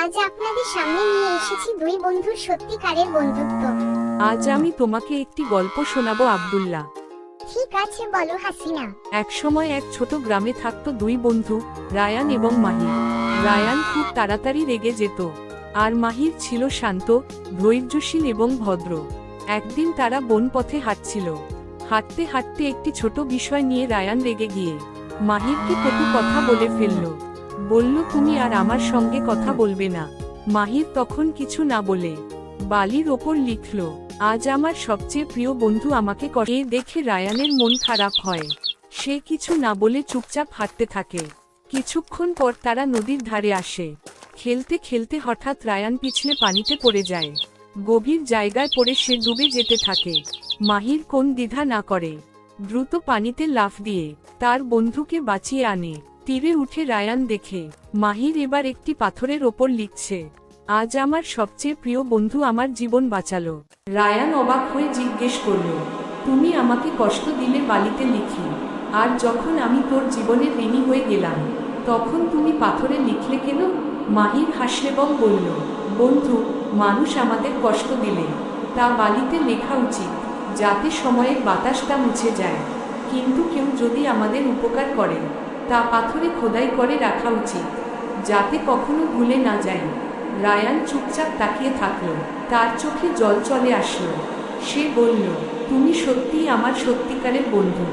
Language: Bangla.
আজ আপনাদের সামনে নিয়ে এসেছি দুই বন্ধুর সত্যিকারের বন্ধুত্ব। আজ আমি তোমাকে একটি গল্প শোনাবো আব্দুল্লাহ। ঠিক আছে, বলো হাসিনা। একসময় এক ছোট গ্রামে থাকতো দুই বন্ধু, রায়ান এবং মাহির। রায়ান খুব তাড়াতাড়ি রেগে যেত, আর মাহির ছিল শান্ত, ধৈর্যশীল এবং ভদ্র। একদিন তারা বনপথে হাঁটছিল। হাঁটতে হাঁটতে একটি ছোট বিষয় নিয়ে রায়ান রেগে গিয়ে মাহিরকে কটু কথা বলে ফেলল। বলল, তুমি আর আমার সঙ্গে কথা বলবে না। মাহির তখন কিছু না বলে বালির ওপর লিখল, আজ আমার সবচেয়ে প্রিয় বন্ধু আমাকে কষ্ট দেখে রায়ানের মন খারাপ হয়। সে কিছু না বলে চুপচাপ হাঁটতে থাকে। কিছুক্ষণ পর তারা নদীর ধারে আসে। খেলতে খেলতে হঠাৎ রায়ান পিছলে পানিতে পড়ে যায়। গভীর জায়গায় পড়ে সে ডুবে যেতে থাকে। মাহির কোন দ্বিধা না করে দ্রুত পানিতে লাফ দিয়ে তার বন্ধুকে বাঁচিয়ে আনে। তীরে উঠে রায়ান দেখে মাহির এবার একটি পাথরের ওপর লিখছে, আজ আমার সবচেয়ে প্রিয় বন্ধু আমার জীবন বাঁচালো। রায়ান অবাক হয়ে জিজ্ঞেস করল, তুমি আমাকে কষ্ট দিলে বালিতে লিখি, আর যখন আমি তোর জীবনের ঋণী হয়ে গেলাম তখন তুমি পাথরে লিখলে কেন? মাহির হাসল এবং বলল, বন্ধু, মানুষ আমাদের কষ্ট দিলে তা বালিতে লেখা উচিত, যাতে সময়ের বাতাসটা মুছে যায়। কিন্তু কেউ যদি আমাদের উপকার করে তা পাথরে খোদাই করে রাখা উচিত, যাতে কখনো ভুলে না যায়। রায়ান চুপচাপ তাকিয়ে থাকলো। তার চোখে জল চলে আসলো। সে বলল, তুমি সত্যিই আমার সত্যিকারের বন্ধু।